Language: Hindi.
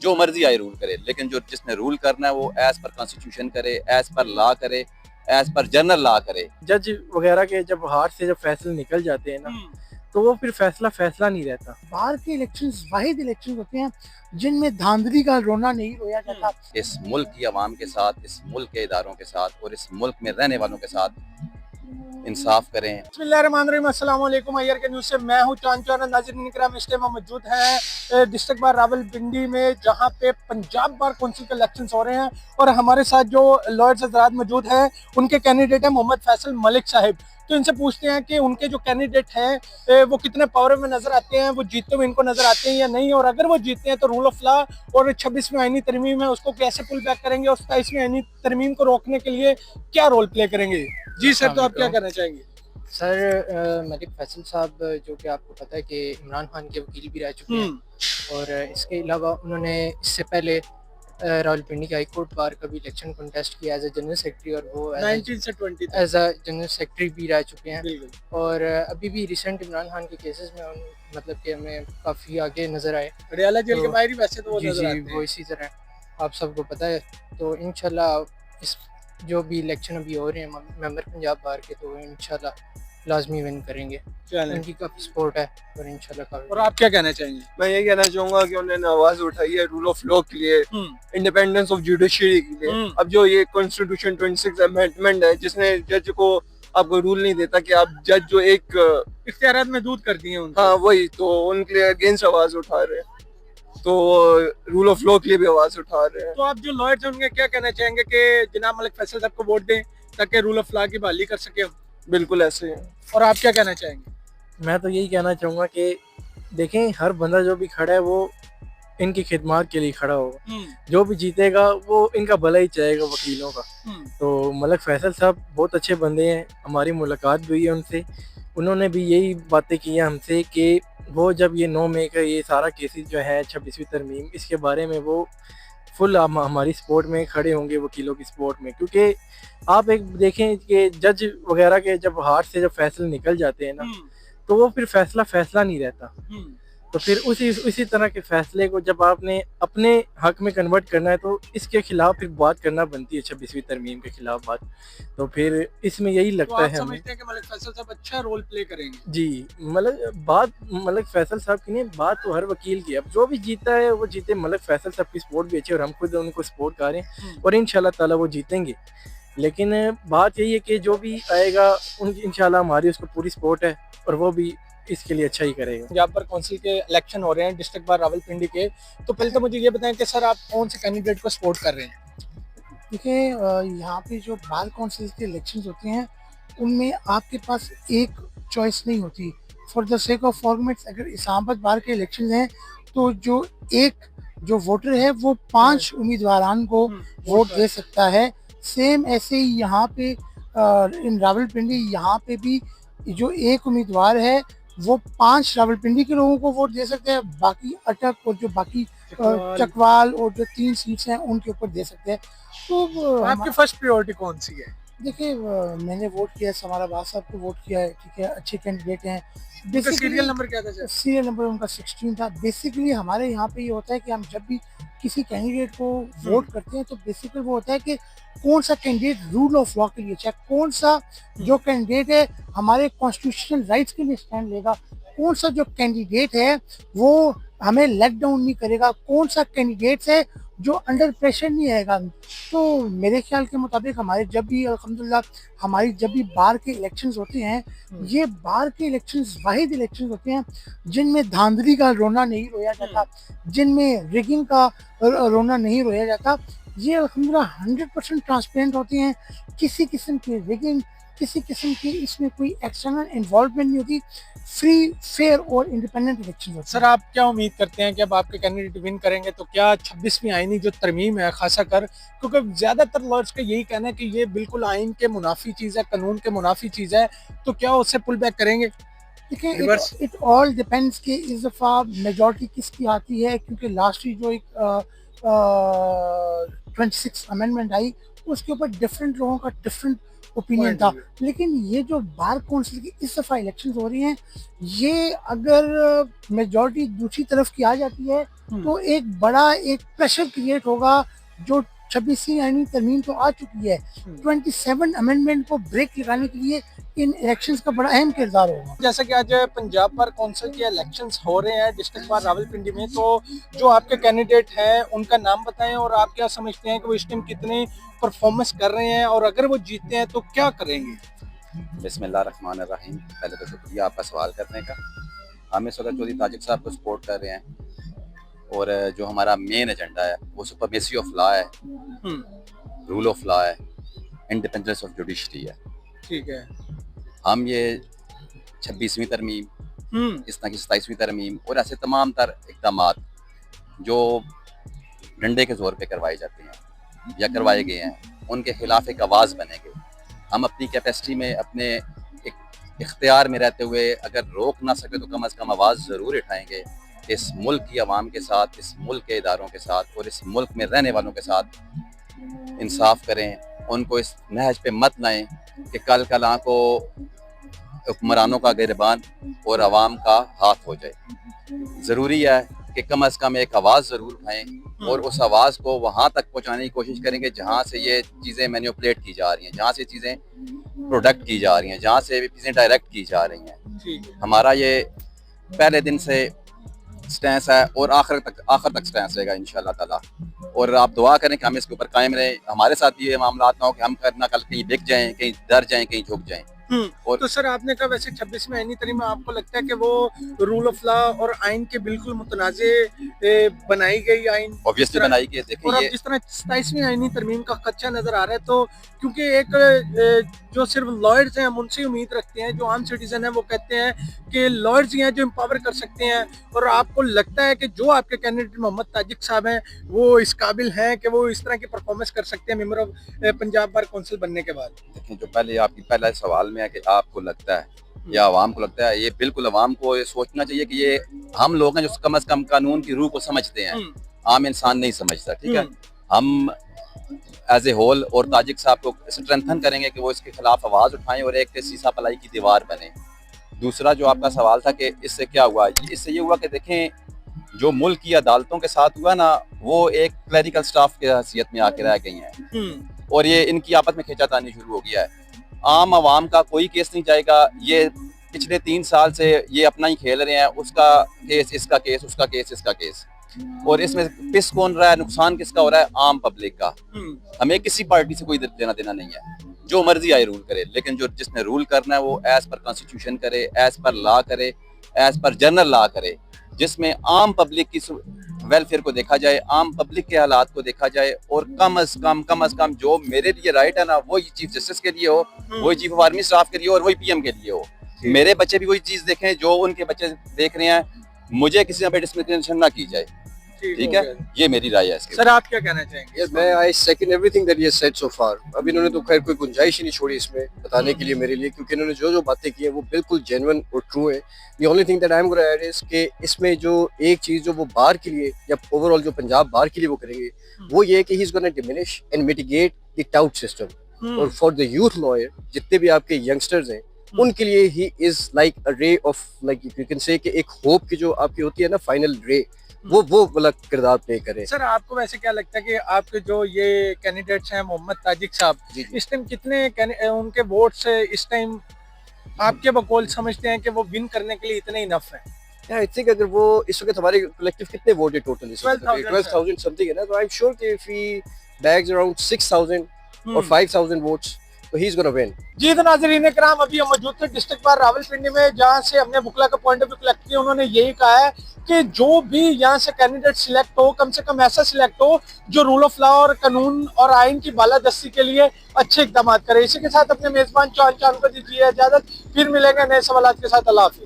जो मर्जी आए रूल करे, लेकिन जो जिसने रूल करना है वो एज पर कॉन्स्टिट्यूशन करे, एज पर लॉ करे, एज पर जनरल लॉ करे। जज वगैरह के जब हाथ से जब फैसले निकल जाते हैं ना, तो वो फिर फैसला नहीं रहता। बाहर के इलेक्शंस वाहिद इलेक्शन होते हैं जिनमें धांधली का रोना नहीं रोया जाता। इस मुल्क की आवाम के साथ, इस मुल्क के इदारों के साथ और इस मुल्क में रहने वालों के साथ इंसाफ करें। बिस्मिल्लाहिर्रहमानिर्रहीम, अस्सलाम वालेकुम। अय्यर के न्यूज़ से मैं हूँ चांद नाज़रीन इकराम। इस टाइम मौजूद है डिस्ट्रिक्ट बार रावलपिंडी में, जहाँ पे पंजाब बार कौंसिल के इलेक्शंस हो रहे हैं और हमारे साथ जो लॉयर्स हज़रात मौजूद हैं उनके कैंडिडेट हैं मोहम्मद फैसल मलिक साहिब। तो इनसे पूछते हैं कि उनके जो कैंडिडेट हैं वो कितने पावर में नजर आते हैं, वो जीतते हुए इनको नजर आते हैं या नहीं, और अगर वो जीतते हैं तो रूल ऑफ लॉ और 26वीं आईनी तरमीम है उसको कैसे पुल बैक करेंगे और 27वीं आईनी तरमीम को रोकने के लिए क्या रोल प्ले करेंगे। जी सर, तो आप क्या कहना चाहेंगे? सर, मलिक फैसल साहब जो कि आपको पता है कि इमरान खान के वकील भी रह चुके हैं और इसके अलावा उन्होंने इससे पहले रावलपिंडी के हाई कोर्ट बार का भी इलेक्शन कॉन्टेस्ट किया एज ए जनरल सेक्रेटरी, और वो 19 से 20 एज अ जनरल सेक्रेटरी भी रह चुके हैं। और अभी भी रिसेंट इमरान खान के केसेस में मतलब कि हमें काफ़ी आगे नज़र आए। अडयाला जेल के बाहर ही वैसे तो वो जी नजर जी आते हैं। वो इसी तरह आप सबको पता है। तो इंशाल्लाह इस जो भी इलेक्शन अभी हो रहे हैं मेंबर पंजाब बार के, तो इंशाल्लाह लाजमी विन करेंगे। उनकी काफ़ी सपोर्ट है और इंशाल्लाह काफी। और आप क्या कहना चाहेंगे? मैं ये कहना चाहूंगा कि उन्होंने आवाज उठाई है रूल ऑफ लॉ के लिए, इंडिपेंडेंस ऑफ जुडिशरी के लिए। अब जो ये कॉन्स्टिट्यूशन 26 अमेंडमेंट है जिसने जज को आपको रूल नहीं देता कि आप जज जो एक इख्तियारात महदूद कर दिए उनको। हाँ वही, तो उनके अगेंस्ट आवाज उठा रहे हैं, तो रूल ऑफ लॉ के लिए भी आवाज उठा रहे हैं। तो आप जो लॉयर्स हैं उनके क्या कहना चाहेंगे कि जनाब मलिक फैसल साहब को वोट दें ताकि रूल ऑफ लॉ की बहाली कर सके हम? बिल्कुल ऐसे है। और आप क्या कहना चाहेंगे? मैं तो यही कहना चाहूँगा कि देखें, हर बंदा जो भी खड़ा है वो इनकी खिदमत के लिए खड़ा होगा। जो भी जीतेगा वो इनका भला ही चाहेगा, वकीलों का। तो मलिक फैसल साहब बहुत अच्छे बंदे हैं, हमारी मुलाकात भी हुई है उनसे। उन्होंने भी यही बातें की हैं हमसे कि वो जब ये 9 मई का ये सारा केसेस जो है 26वीं तरमीम, इसके बारे में वो फुल हमारी सपोर्ट में खड़े होंगे, वकीलों की सपोर्ट में। क्योंकि आप एक देखें कि जज वगैरह के जब हाथ से जब फैसले निकल जाते हैं ना, तो वो फिर फैसला नहीं रहता। तो फिर उसी तरह के फैसले को जब आपने अपने हक में कन्वर्ट करना है, तो इसके खिलाफ फिर बात करना बनती है, 26वीं तरमीम के खिलाफ बात। तो फिर इसमें यही लगता है हमें। समझते हैं कि मलिक फैसल साहब अच्छा रोल प्ले करेंगे? जी, मतलब बात मलिक फैसल साहब की नहीं, बात तो हर वकील की। अब जो भी जीता है वो जीते, मलिक फैसल साहब की सपोर्ट भी अच्छी है और हम खुद उनको सपोर्ट कर रहे हैं और इंशाल्लाह ताला वो जीतेंगे। लेकिन बात यही है कि जो भी आएगा उनकी इंशाल्लाह हमारी उसको पूरी सपोर्ट है और वो भी इसके लिए अच्छा ही करेगा। पंजाब बार काउंसिल के इलेक्शन हो रहे हैं डिस्ट्रिक्ट बार रावलपिंडी के, तो पहले तो मुझे ये बताएं कि सर आप कौन से कैंडिडेट को सपोर्ट कर रहे हैं? देखिए, यहाँ पे जो बार काउंसिल के इलेक्शंस होते हैं उनमें आपके पास एक चॉइस नहीं होती। For the sake of formats, अगर इस्लामाबाद बार के इलेक्शंस हैं तो जो वोटर है वो 5 उम्मीदवारान को वोट दे सकता है। सेम ऐसे ही यहाँ पे इन रावलपिंडी यहाँ पे भी जो एक उम्मीदवार है वो 5 रावलपिंडी के लोगों को वोट दे सकते हैं, बाकी अटक और जो बाकी चकवाल और जो 3 सीट्स हैं उनके ऊपर दे सकते हैं। तो आपकी फर्स्ट प्रायोरिटी कौन सी है? देखिए, मैंने वोट किया, समाराबाद साहब को वोट किया है, ठीक है, अच्छे कैंडिडेट हैं। सीरियल नंबर क्या था? सीरियल नंबर उनका 16 था। बेसिकली हमारे यहाँ पे ये होता है कि हम जब भी किसी कैंडिडेट को वोट करते हैं तो बेसिकली वो होता है कि कौन सा कैंडिडेट रूल ऑफ लॉ के लिए, चाहे कौन सा जो कैंडिडेट है हमारे कॉन्स्टिट्यूशनल राइट्स के लिए स्टैंड लेगा, कौन सा जो कैंडिडेट है वो हमें लेट डाउन नहीं करेगा, कौन सा कैंडिडेट है जो अंडर प्रेशर नहीं आएगा। तो मेरे ख्याल के मुताबिक हमारे जब भी अल्हम्दुलिल्लाह हमारी जब भी बार के इलेक्शंस होते हैं, ये बार के इलेक्शंस वाहिद इलेक्शंस होते हैं जिनमें धांधली का रोना नहीं रोया जाता, जिनमें रिगिंग का रोना नहीं रोया जाता। ये अल्हम्दुलिल्लाह 100% ट्रांसपेरेंट होते हैं। किसी किस्म की रिगिंग, किसी किस्म की इसमें कोई एक्सटर्नल इन्वॉल्वमेंट नहीं होती। फ्री, फेयर और इंडिपेंडेंट इलेक्शन होते हैं। सर, आप क्या उम्मीद करते हैं कि अब आपके कैंडिडेट विन करेंगे तो क्या 26वीं आईनी जो तरमीम है खासा कर, क्योंकि ज्यादातर लॉयर्स का यही कहना है कि ये बिल्कुल आइन के मुनाफी चीज़ है, कानून के मुनाफी चीज़ है, तो क्या उससे पुल बैक करेंगे? देखिए, इट ऑल डिपेंड्स कि इस दफ़ा मेजॉरिटी किसकी आती है, क्योंकि लास्ट वीक जो एक 26 अमेंडमेंट आई उसके ऊपर डिफरेंट लोगों का डिफरेंट ओपिनियन था। लेकिन ये जो बार काउंसिल की इस दफ़ा इलेक्शंस हो रही हैं, ये अगर मेजॉरिटी दूसरी तरफ की आ जाती है तो एक बड़ा एक प्रेशर क्रिएट होगा। जो 26वीं आईनी तरमीम तो आ चुकी है, 27 अमेंडमेंट को ब्रेक लगाने के लिए इन इलेक्शंस का बड़ा अहम किरदार होगा। जैसा कि आज पंजाब बार कौंसिल के इलेक्शंस हो रहे हैं डिस्ट्रिक्ट बार रावलपिंडी में, तो जो आपके कैंडिडेट हैं उनका नाम बताएं और आप क्या समझते हैं कि वो इस टाइम कितने परफॉर्मेंस कर रहे हैं और अगर वो जीतते हैं तो क्या करेंगे? बिस्मिल्लाहिर्रहमानिर्रहीम। पहले तो शुक्रिया आपका सवाल करने का। हम इस वक्त चौधरी ताजिक साहब को सपोर्ट कर रहे हैं और जो हमारा मेन एजेंडा है वो सुपरमेसी ऑफ लॉ है, रूल ऑफ लॉ है, इंडिपेंडेंस ऑफ जुडिशरी है। ठीक है। हम ये 26वीं तरमीम, इस तरह की 27वीं तरमीम और ऐसे तमाम तर इक़दामात जो डंडे के ज़ोर पे करवाए जाते हैं या करवाए गए हैं, उनके खिलाफ एक आवाज़ बनेंगे। हम अपनी कैपेसिटी में, अपने इख्तियार में रहते हुए अगर रोक ना सके तो कम से कम आवाज़ ज़रूर उठाएंगे। इस मुल्क की आवाम के साथ, इस मुल्क के इदारों के साथ और इस मुल्क में रहने वालों के साथ इंसाफ करें। उनको इस नहज पे मत लाएं कि कल कल को हुक्मरानों का गिरबान और आवाम का हाथ हो जाए। ज़रूरी है कि कम से कम एक आवाज़ ज़रूर उठाएं और उस आवाज़ को वहाँ तक पहुँचाने की कोशिश करेंगे जहाँ से ये चीज़ें मैनिपुलेट की जा रही हैं, जहाँ से चीज़ें प्रोडक्ट की जा रही हैं, जहाँ से चीज़ें डायरेक्ट की जा रही हैं। हमारा ये पहले दिन से स्टैंस है और आखिर तक स्टैंस रहेगा इंशाल्लाह ताला। और आप दुआ करें कि हम इसके ऊपर कायम रहें, हमारे साथ ये मामला ना हो कि हम करना कल कहीं बिक जाएं, कहीं डर जाएं, कहीं झुक जाएं। और तो सर आपने कहा वैसे 26वीं आईनी तरमीम में आपको लगता है कि वो रूल ऑफ लॉ और आइन के बिल्कुल मुतनाज़े बनाई गई आइन ऑब्वियसली बनाई गई। देखिए, और अब जिस तरह 27वीं आईनी तरमीम का खदशा नजर आ रहा है, तो क्योंकि एक जो सिर्फ लॉयर्स हैं हम उनसे उम्मीद रखते हैं, जो आम सिटीजन है वो कहते हैं कि लॉयर्स ही हैं जो एम्पावर कर सकते हैं, और आपको लगता है कि जो आपके कैंडिडेट मोहम्मद ताजिक साहब हैं वो इस काबिल हैं कि वो इस तरह की परफॉर्मेंस कर सकते हैं member of Punjab bar council बनने के बाद? देखिए, जो पहले आपकी पहला सवाल में है कि आपको लगता है या आवाम को लगता है, ये बिल्कुल आवाम को ये सोचना चाहिए कि ये हम लोग हैं जो कम से कम कानून की रूह को समझते हैं, आम इंसान नहीं समझता। ठीक है, हम एज ए होल और ताजिक साहब को स्ट्रेंथन करेंगे कि वो इसके खिलाफ आवाज़ उठाएं और एक सीसा पलाई की दीवार बने। दूसरा जो आपका सवाल था कि इससे क्या हुआ, इससे ये हुआ कि देखें जो मुल्क की अदालतों के साथ हुआ ना, वो एक क्लरिकल स्टाफ की हैसियत में आके रह गई हैं और ये इनकी आपस में खींचातानी शुरू हो गया है। आम आवाम का कोई केस नहीं जाएगा। ये पिछले 3 साल से ये अपना ही खेल रहे हैं, उसका केस, इसका केस, उसका केस, इसका केस, और इसमें पिस कौन रहा है, नुकसान किसका हो रहा है? आम पब्लिक का। हमें किसी पार्टी से कोई लेना देना नहीं है, जो मर्जी आए रूल करे, लेकिन जो जिसने रूल करना है वो एज पर कॉन्स्टिट्यूशन करे, एज पर लॉ करे, एज पर जनरल लॉ करे, जिसमें आम पब्लिक की वेलफेयर को देखा जाए, आम पब्लिक के हालात को देखा जाए, और कम अज कम जो मेरे लिए राइट है ना, वो चीफ जस्टिस के लिए हो, वही चीफ ऑफ आर्मी स्टाफ के लिए हो और वही पीएम के लिए हो। मेरे बच्चे भी वही चीज देखें जो उनके बच्चे देख रहे हैं, मुझे किसी पे डिस्क्रिमिनेशन ना की जाए। ठीक है, ये मेरी राय है इसके। सर आप क्या कहना चाहेंगे? मैं I second everything that he has said so far. अब इन्होंने तो खैर कोई गुंजाइश ही नहीं छोड़ी इसमें बताने के लिए मेरे लिए, क्योंकि इन्होंने जो बातें की है वो बिल्कुल जेन्युइन और ट्रू है। The only thing that I am gonna add is कि इसमें जो एक चीज जो वो बार के लिए या ओवरऑल जो पंजाब बार के लिए वो करेंगे, वो ये है कि he is gonna diminish and mitigate the taut system. और फॉर द यूथ लॉयर, जितने भी आपके यंगस्टर्स हैं, उनके लिए he is like a ray of, like you can say कि एक होप की जो आपकी होती है ना फाइनल रे, वो वाला किरदार प्ले करे। सर आपको वैसे क्या लगता है कि आपके जो ये कैंडिडेट्स हैं मोहम्मद ताजिक साहब, इस टाइम कितने उनके वोट से इस टाइम आपके बकौल समझते हैं कि वो विन करने के लिए इतने इनफ है? आई थिंक अगर वो इस वक्त हमारे कलेक्टिव कितने वोट है टोटल? 12,000 समथिंग है ना, तो आई एम श्योर कि इफ ही बैग्स अराउंड 6,000 और 5,000 वोट्स, तो ही इज गोना विन। जी तो नाज़रीन कराम, अभी हम मौजूद थे डिस्ट्रिक्ट बार रावलपिंडी में, जहां से हमने बुकला का पॉइंट ऑफ व्यू कलेक्ट किया। उन्होंने यही कहा है कि जो भी यहाँ से कैंडिडेट सिलेक्ट हो, कम से कम ऐसा सिलेक्ट हो जो रूल ऑफ लॉ और कानून और आइन की बालादस्ती के लिए अच्छे इकदाम करे। इसी के साथ अपने मेजबान चांद को दीजिए इजाजत, फिर मिलेंगे नए सवाल के साथ। अल्लाह हाफिज।